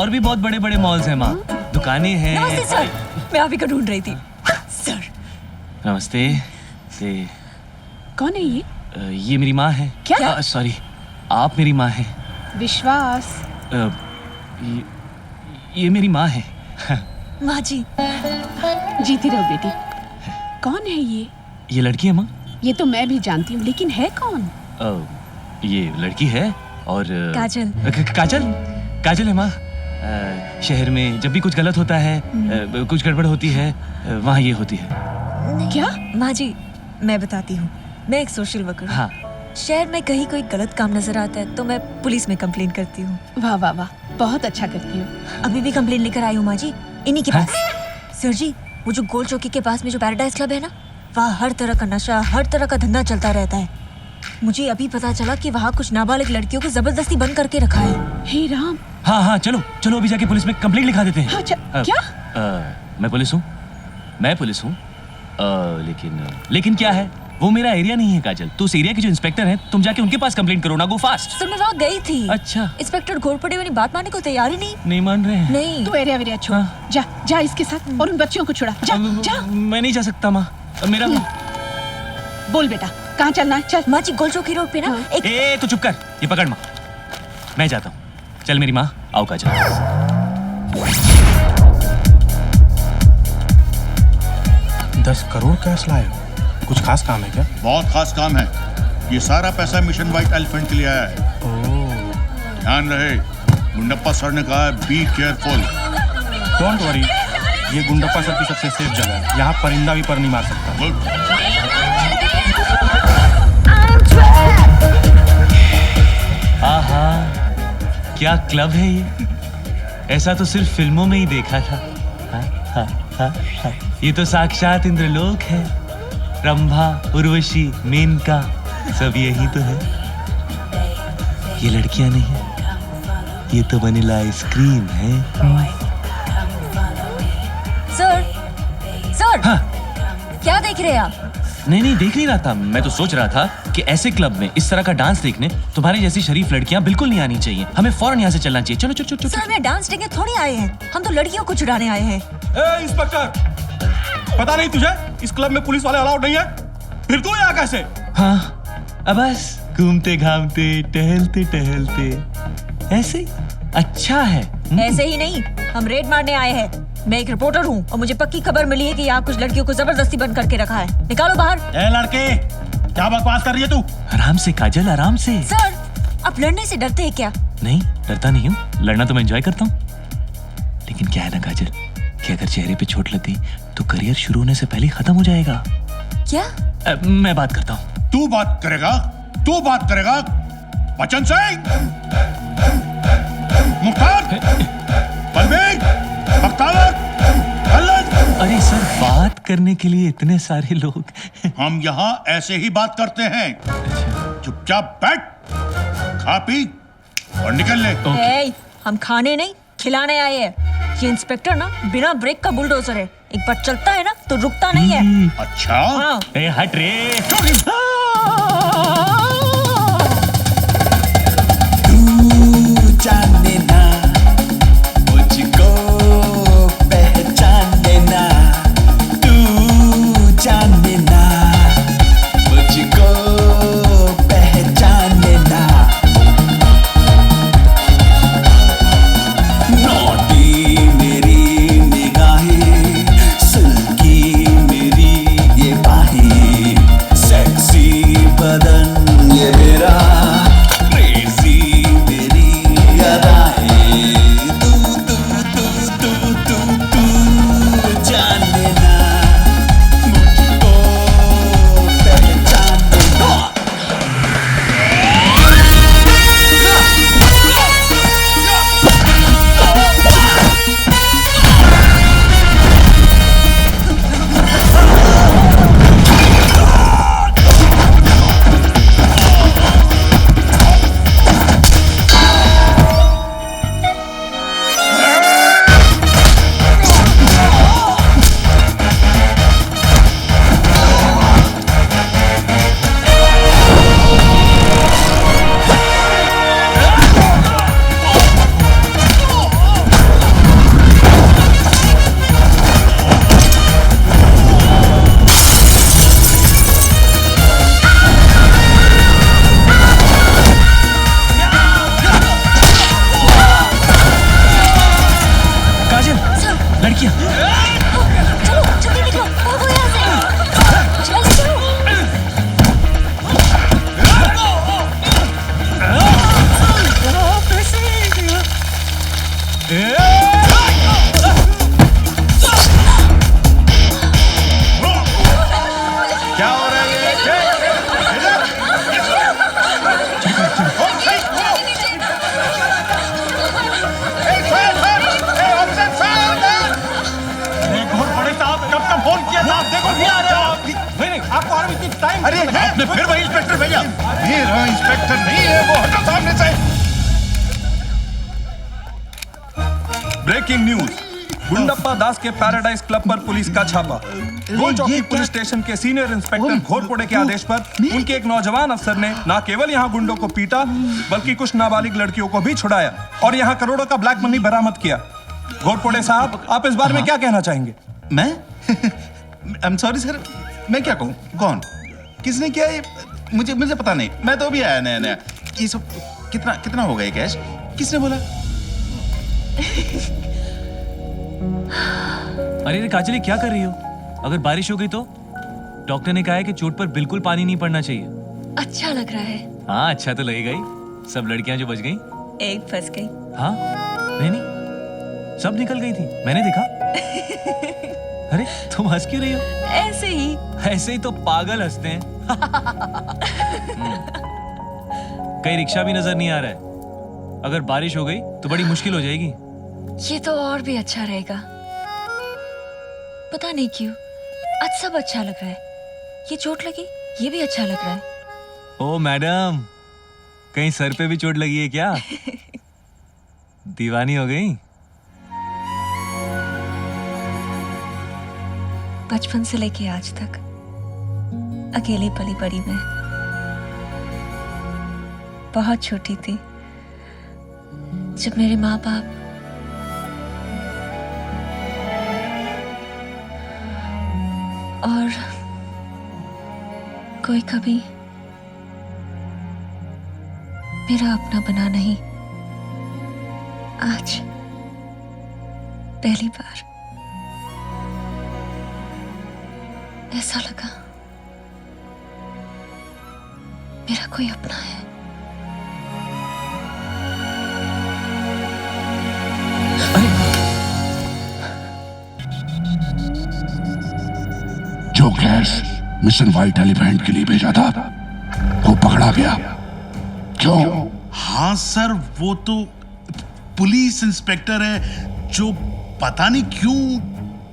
और भी बहुत बड़े बड़े मॉल्स हैं माँ, दुकानें हैं। नमस्ते सर, मैं आप ही को ढूंढ रही थी। सर नमस्ते। कौन है ये? ये मेरी माँ है। क्या? सॉरी, आप मेरी माँ हैं। विश्वास। ये मेरी माँ है। माँ जी। जीती रहो बेटी। कौन है ये? ये लड़की है माँ। ये तो मैं भी जानती हूँ, लेकिन है कौन? ये लड़की है और काजल। काजल है माँ। शहर में जब भी कुछ गलत होता है, कुछ गड़बड़ होती है, वहाँ ये होती है। क्या? माँ जी, मैं बताती हूँ, मैं एक सोशल वर्कर हूँ। हाँ। शहर में कहीं कोई गलत काम नजर आता है तो मैं पुलिस में कंप्लेन करती हूँ। वाह वाह वाह, बहुत अच्छा करती हो। अभी भी कंप्लेन लेकर आई हूँ माँ जी, इन्हीं के पास। सर जी, वो जो गोल चौकी के पास में जो पैराडाइज क्लब है ना, वहाँ हर तरह का नशा, हर तरह का धंधा चलता रहता है। मुझे अभी पता चला कि वहाँ कुछ नाबालिग लड़कियों को जबरदस्ती बंद करके रखा है। हे राम। हाँ, चलो अभी जाके पुलिस में कंप्लेंट लिखा देते हैं। हाँ, क्या? मैं पुलिस हूँ, लेकिन क्या है, वो मेरा एरिया नहीं है काजल। तो उस एरिया के जो इंस्पेक्टर हैं, तुम जाके उनके पास कंप्लेंट करो ना, गो फास्ट। सर मैं वहाँ गई थी। अच्छा। इंस्पेक्टर घोरपड़े वाली बात मानने को तैयार ही नहीं मान रहे हैं। नहीं। तू एरिया छोड़। हाँ। जा इसके साथ और उन बच्चियों को छुड़ा। जा। मैं नहीं जा सकता माँ, मेरा। बोल बेटा, कहाँ चलना है? चल। माँ जी, गोल चौकी रोड पे ना एक। तो चुप कर, ये पकड़ माँ, मैं जाता हूँ। चल मेरी माँ, आओ काजल। 10 करोड़ कैश लाए हो? कुछ खास काम है क्या? बहुत खास काम है। ये सारा पैसा मिशन व्हाइट एलिफेंट के लिए आया है। ध्यान रहे, गुंडप्पा सर ने कहा है बी केयरफुल। डोंट वरी, ये गुंडप्पा सर की सबसे सेफ जगह है। यहाँ परिंदा भी पर नहीं मार सकता। गुड। आहा, क्या क्लब है ये, ऐसा तो सिर्फ फिल्मों में ही देखा था। ये तो साक्षात इंद्रलोक है। रंभा, उर्वशी, मेनका, सब यही तो है। ये लड़कियां नहीं, ये तो वनीला आइसक्रीम है। सर हाँ। क्या देख रहे हैं आप? नहीं देख नहीं रहा था, मैं तो सोच रहा था कि ऐसे क्लब में इस तरह का डांस देखने तुम्हारी जैसी शरीफ लड़कियां बिल्कुल नहीं आनी चाहिए। हमें फौरन यहाँ से चलना चाहिए। चलो। सर मैं डांस देखने थोड़ी आए हैं, हम तो लड़कियों को छुड़ाने आए हैं। इंस्पेक्टर, पता नहीं तुझे इस क्लब में पुलिस वाले अलाउड नहीं है? फिर तू यहाँ कैसे? हाँ, अब बस घूमते घामते टहलते ऐसे ही अच्छा है। ऐसे ही नहीं, हम रेड मारने आए हैं। मैं एक रिपोर्टर हूँ और मुझे पक्की खबर मिली है कि यहाँ कुछ लड़कियों को जबरदस्ती बंद करके रखा है। निकालो बाहर। ए लड़के, क्या बकवास कर रही है तू? आराम से काजल, आराम से। सर, आप लड़ने से डरते हैं क्या? नहीं, डरता नहीं हूँ, लड़ना तो मैं एंजॉय करता हूँ। लेकिन क्या है ना काजल, कि अगर चेहरे पे चोट लग गई तो करियर शुरू होने से पहले खत्म हो जाएगा। क्या? मैं बात करता हूँ। तू बात करेगा? बचन सिंह, मुख्तार, बलबीर, बख्तावर, खल्लद। अरे सर, बात करने के लिए इतने सारे लोग। हम यहाँ ऐसे ही बात करते हैं। चुपचाप बैठ, खा पी और निकल ले। ए, हम खाने नहीं खिलाने आए हैं। ये इंस्पेक्टर ना बिना ब्रेक का बुलडोजर है, एक बार चलता है ना तो रुकता नहीं है। अच्छा। हाँ। ए, हट रे। जाने ना मुझको पहचाने ना, तू जाने ना मुझको पहचाने ना। नौटी मेरी निगाहें, सिल्की मेरी ये बाहें, सेक्सी बदन मेरा इंस्पेक्टर नहीं है वो, हटो सामने से। ब्रेकिंग न्यूज, गुंडप्पा दास के पैराडाइज क्लब पर पुलिस का छापा। गोल चौकी पुलिस स्टेशन के सीनियर इंस्पेक्टर घोरपड़े के आदेश पर उनके एक नौजवान अफसर ने न केवल यहां गुंडों को पीटा बल्कि कुछ नाबालिग लड़कियों को भी छुड़ाया और यहां करोड़ों का ब्लैक मनी बरामद किया। घोरपड़े साहब, आप इस बारे में क्या कहना चाहेंगे? मैं आई एम सॉरी सर, मैं क्या कहूँ? कौन, किसने किया ये? मुझे पता नहीं, मैं तो अभी आया नया नया। ये सब कितना हो गया कैश? किसने बोला? अरे काजली, क्या कर रही हो? अगर बारिश हो गई तो? डॉक्टर ने कहा है कि चोट पर बिल्कुल पानी नहीं पड़ना चाहिए। अच्छा लग रहा है। हाँ, अच्छा तो लगेगा ही। सब लड़कियां जो बच गई, एक फंस गई। हाँ नहीं, सब निकल गई थी, मैंने देखा। अरे तुम हंस क्यों रही हो? ऐसे ही तो पागल हंसते हैं। कहीं रिक्शा भी नजर नहीं आ रहा है। अगर बारिश हो गई तो बड़ी मुश्किल हो जाएगी। ये तो और भी अच्छा रहेगा। पता नहीं क्यों आज सब अच्छा लग रहा है। ये चोट लगी, ये भी अच्छा लग रहा है। ओ मैडम, कहीं सर पे भी चोट लगी है क्या? दीवानी हो गई? बचपन से लेके आज तक अकेले पली बड़ी मैं। बहुत छोटी थी जब मेरे माँ बाप और कोई कभी मेरा अपना बना नहीं। आज पहली बार ऐसा लगा मेरा कोई अपना है। जो गैस मिशन व्हाइट एलिफेंट के लिए भेजा था वो पकड़ा गया। क्यों? हाँ सर, वो तो पुलिस इंस्पेक्टर है जो पता नहीं क्यों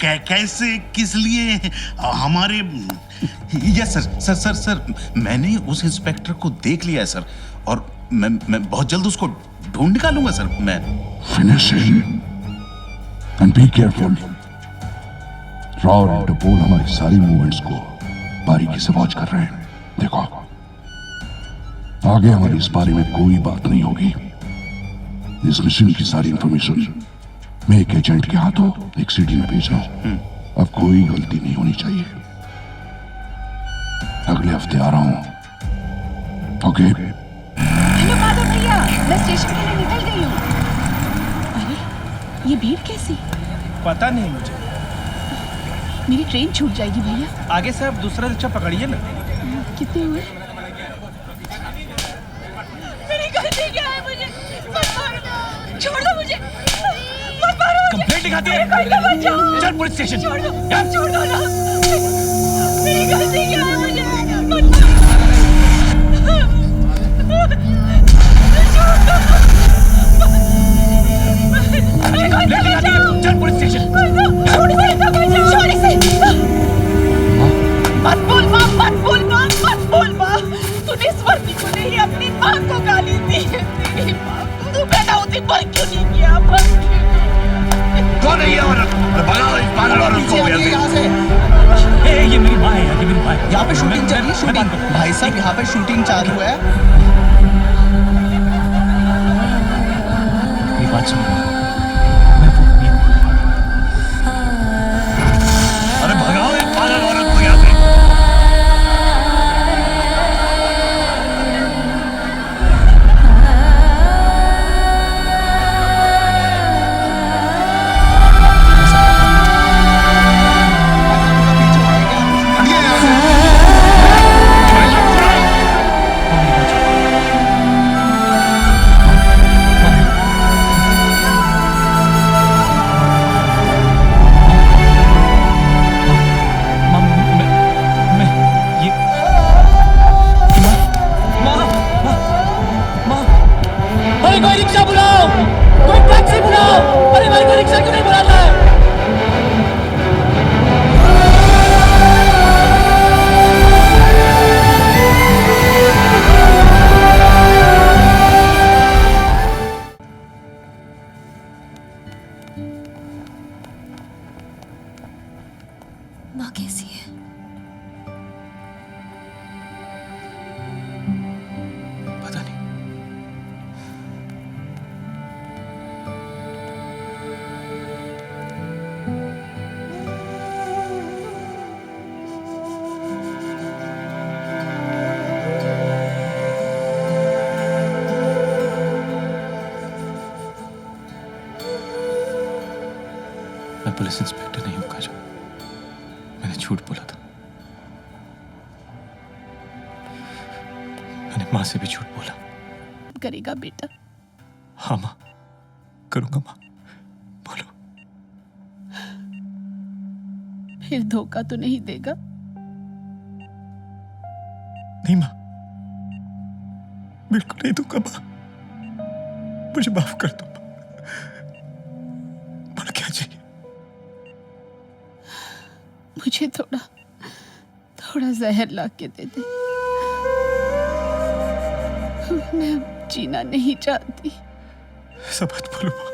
कैसे किस लिए हमारे। यस सर, मैंने उस इंस्पेक्टर को देख लिया है सर, और मैं बहुत जल्द उसको ढूंढ निकालूंगा सर। मैं finish and be careful. Rao और इंटरपोल हमारी सारी मूवमेंट्स को बारीकी से वॉच कर रहे हैं। देखो, आगे हमारी इस बारे में कोई बात नहीं होगी। इस मिशन की सारी इंफॉर्मेशन मैं एक एजेंट के हाथों एक सिटी में भेज रहा हूं। अब कोई गलती नहीं होनी चाहिए। अगले हफ्ते आ रहा हूं। ओके? हेलो माधव भैया, मैं स्टेशन के लिए निकल गई हूँ। अरे ये भीड़ कैसी? पता नहीं मुझे। मेरी ट्रेन छूट जाएगी भैया। आगे से आप दूसरा रिक्शा पकड़िए ना। कितने हुए? मेरी गलती क्या है? मुझे मत मारो, छोड़ दो मुझे, मत मारो। कंप्लेंट लिखाती है? चल पुलिस स्टेशन। छोड़ दो ना। मेरी गलती क्या है? मुझे मत मारो। कंप्लेंट लिखाती है? चल पुलिस स्टेशन। मत बोल माँ। तूने इस वर्दी को नहीं, अपनी माँ को गाली दी है। तेरी माँ, तू पैदा होती पर क्यों नहीं किया? कौन है ये औरत? भगाओ इस पागल औरत को यहाँ से। ये मेरी माँ है, ये मेरी माँ है। यहाँ पे शूटिंग चल रही है, शूटिंग। भाई साहब, यहाँ पे शूटिंग चालू है। मेरी बात सुनो। अरे भगाओ इस पागल औरत को यहाँ से। कोई रिक्शा बुलाओ, कोई टैक्सी बुलाओ। अरे भाई, कोई रिक्शा क्यों नहीं बुलाता है? पुलिस इंस्पेक्टर नहीं हूं काजल। मैंने झूठ बोला था। मैंने माँ से भी झूठ बोला। करेगा बेटा? हाँ माँ, करूंगा माँ। बोलो। फिर धोखा तो नहीं देगा? नहीं माँ, बिल्कुल नहीं दूंगा माँ। मुझे माफ कर दो माँ। बोलो क्या चाहिए? मुझे थोड़ा जहर ला के दे दे। मैं अब जीना नहीं चाहती। ऐसा मत बोलो माँ,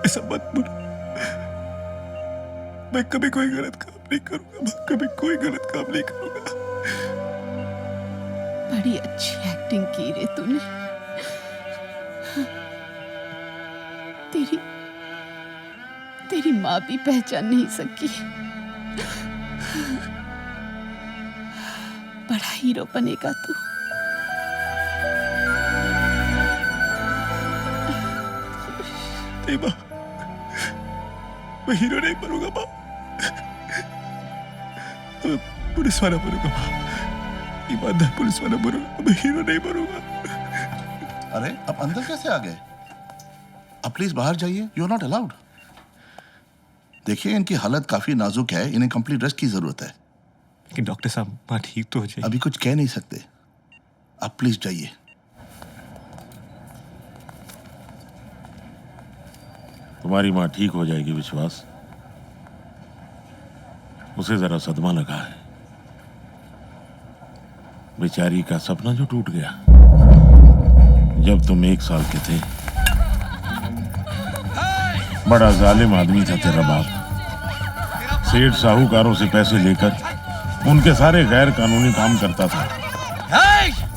ऐसा मत बोलो। मैं कभी कोई गलत काम नहीं करूंगा माँ, कभी कोई गलत काम नहीं करूंगा। बड़ी अच्छी एक्टिंग की रे तूने। तेरी माँ भी पहचान नहीं सकी। बड़ा हीरो बनेगा तू। नहीं माँ, मैं हीरो नहीं बनूंगा माँ। मैं पुलिस वाला बनूंगा माँ, ईमानदार पुलिस वाला बनूंगा। मैं हीरो नहीं बनूंगा। अरे आप अंदर कैसे आ गए? आप प्लीज बाहर जाइए, यू आर नॉट अलाउड। देखिए इनकी हालत काफी नाजुक है, इन्हें कंप्लीट रेस्ट की जरूरत है। लेकिन डॉक्टर साहब, माँ ठीक तो हो जाएगी। अभी कुछ कह नहीं सकते, आप प्लीज जाइए। तुम्हारी माँ ठीक हो जाएगी विश्वास। उसे जरा सदमा लगा है, बेचारी का सपना जो टूट गया जब तुम 1 साल के थे। बड़ा जालिम आदमी था तेरा बाप। सेठ साहूकारों से पैसे लेकर उनके सारे गैर कानूनी काम करता था।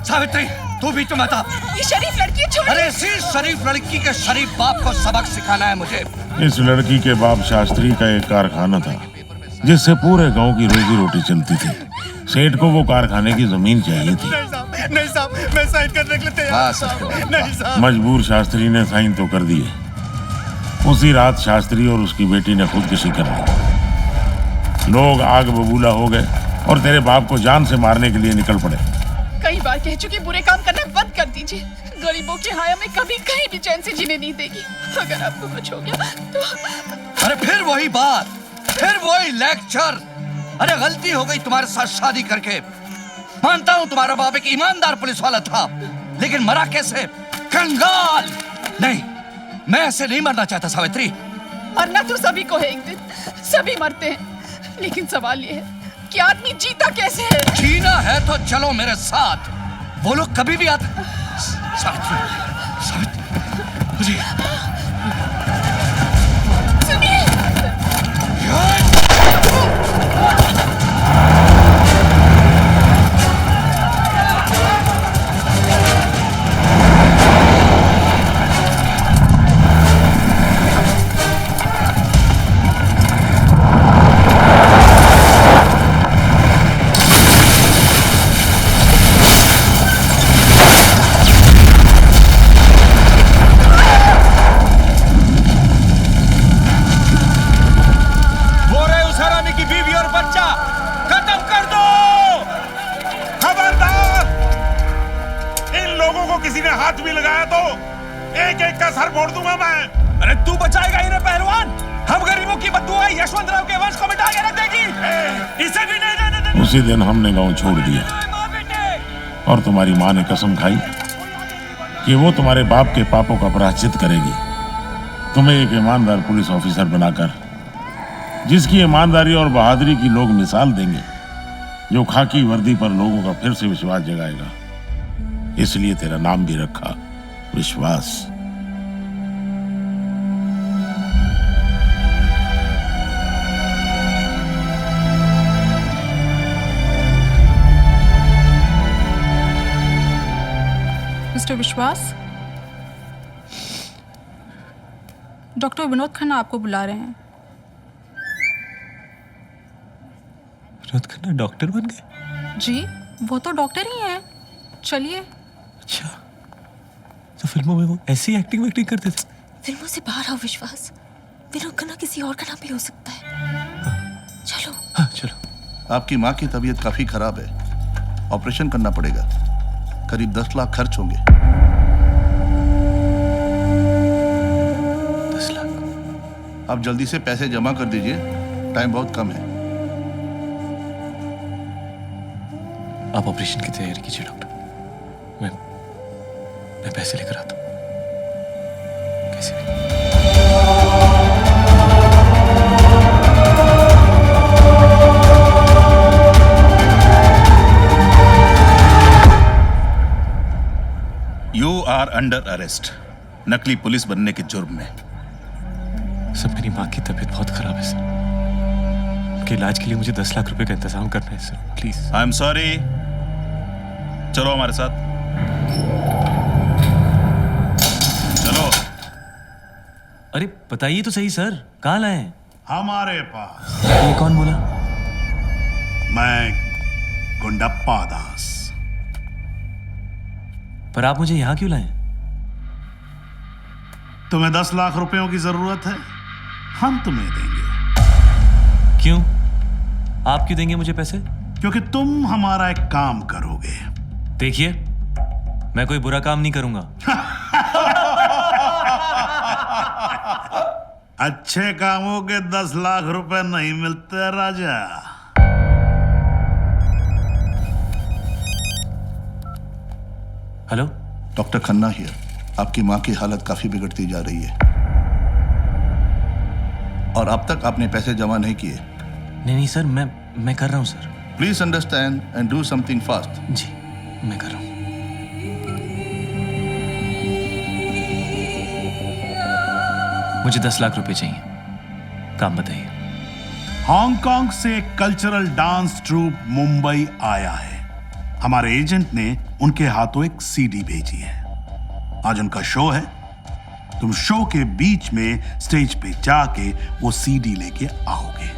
सावित्री, तू भी तो बता। ये शरीफ लड़की छोड़। अरे इसी शरीफ लड़की के शरीफ बाप को सबक सिखाना है मुझे। इस लड़की के बाप शास्त्री का एक कारखाना था जिससे पूरे गांव की रोजी रोटी चलती थी। सेठ को वो कारखाने की जमीन चाहिए थी। नहीं साहब, मैं साइन करने के लिए तैयार। नहीं साहब। मजबूर शास्त्री ने साइन तो कर दिए। उसी रात शास्त्री और उसकी बेटी ने खुदकुशी कर ली। लोग आग बबूला हो गए और तेरे बाप को जान से मारने के लिए निकल पड़े। कई बार कह चुकी बुरे काम करना बंद कर दीजिए। गरीबों की हाया में कभी कहीं भी चैन से जीने नहीं देगी। अगर आपको कुछ हो गया तो। अरे फिर वही बात, फिर वही लेक्चर। अरे गलती हो गई तुम्हारे साथ शादी करके। मानता हूँ तुम्हारा बाप एक ईमानदार पुलिस वाला था, लेकिन मरा कैसे? कंगाल। नहीं, मैं ऐसे नहीं मरना चाहता सावित्री। मरना तो सभी को है एक दिन, सभी मरते हैं। लेकिन सवाल ये है कि आदमी जीता कैसे है? जीना है तो चलो मेरे साथ। वो लोग कभी भी आते। सावित्री, सावित्री, मुझे सुनिए। किसी ने हाथ भी लगाया तो एक एक का सर फोड़ दूंगा मैं। अरे तू बचाएगा इन्हें पहलवान? हम गरीबों की बद्दुआ यशवंतराव के वंश को मिटा के रख देगी। इसे भी नहीं रहने देंगे। उसी दिन हमने गांव छोड़ दिया और तुम्हारी माँ ने कसम खाई कि वो तुम्हारे बाप के पापों का प्रायश्चित करेगी। तुम्हें एक ईमानदार पुलिस ऑफिसर बनाकर जिसकी ईमानदारी और बहादुरी की लोग मिसाल देंगे, जो खाकी वर्दी पर लोगों का फिर से विश्वास जगाएगा। इसलिए तेरा नाम भी रखा विश्वास। मिस्टर विश्वास, डॉक्टर विनोद खन्ना आपको बुला रहे हैं। विनोद खन्ना डॉक्टर बन गए? जी, वो तो डॉक्टर ही हैं। चलिए। अच्छा, तो फिल्मों में वो ऐसी एक्टिंग करते थे? फिल्मों से बाहर आओ विश्वास। विनोद खन्ना किसी और का नाम भी हो सकता है। चलो। हाँ चलो। आपकी माँ की तबीयत काफी खराब है, ऑपरेशन करना पड़ेगा, करीब 10 लाख खर्च होंगे। 10 लाख? आप जल्दी से पैसे जमा कर दीजिए, टाइम बहुत कम है। आप ऑपरेशन की तैयारी कीजिए डॉक्टर, मैं पैसे लेकर आता हूँ कैसे भी। यू आर अंडर अरेस्ट, नकली पुलिस बनने के जुर्म में। सर मेरी माँ की तबीयत बहुत खराब है सर, उनके इलाज के लिए मुझे 10 लाख रुपए का इंतजाम करना है sir, please. I am sorry, चलो हमारे साथ चलो। अरे बताइए तो सही सर, कहाँ लाए हैं? हमारे पास। ये कौन बोला? मैं गुंडप्पा दास। पर आप मुझे यहाँ क्यों लाए? तुम्हें 10 लाख रुपयों की जरूरत है, हम तुम्हें देंगे। क्यों? आप क्यों देंगे मुझे पैसे? क्योंकि तुम हमारा एक काम करोगे। देखिए, मैं कोई बुरा काम नहीं करूंगा। अच्छे कामों के 10 लाख रुपए नहीं मिलते राजा। Hello, doctor Khanna here. आपकी माँ की हालत काफी बिगड़ती जा रही है और अब तक आपने पैसे जमा नहीं किए। नहीं सर, मैं कर रहा हूँ sir. Please understand and do something fast. जी, मैं कर रहा हूँ। मुझे 10 लाख रुपए चाहिए, काम बताइए। हांगकांग से कल्चरल डांस ट्रूप मुंबई आया है। हमारे एजेंट ने उनके हाथों एक सीडी भेजी है। आज उनका शो है। तुम शो के बीच में स्टेज पे जाके वो सीडी लेके आओगे।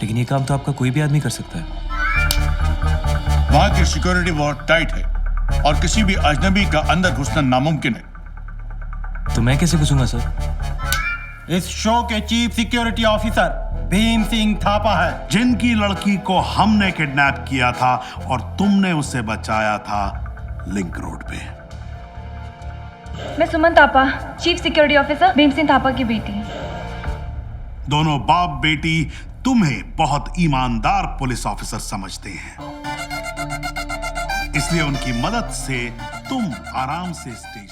लेकिन ये काम तो आपका कोई भी आदमी कर सकता है। वहां की सिक्योरिटी बहुत टाइट है और किसी भी अजनबी का अंदर घुसना नामुमकिन है। तो मैं कैसे घुसूंगा सर? इस शो के chief security officer Bhim Singh Thapa है, जिनकी लड़की को हमने किडनैप किया था और तुमने उसे बचाया था लिंक रोड पे। मैं Suman Thapa, chief security officer Bhim Singh Thapa की बेटी। दोनों बाप बेटी तुम्हें बहुत ईमानदार पुलिस ऑफिसर समझते हैं, इसलिए उनकी मदद से तुम आराम से स्टेज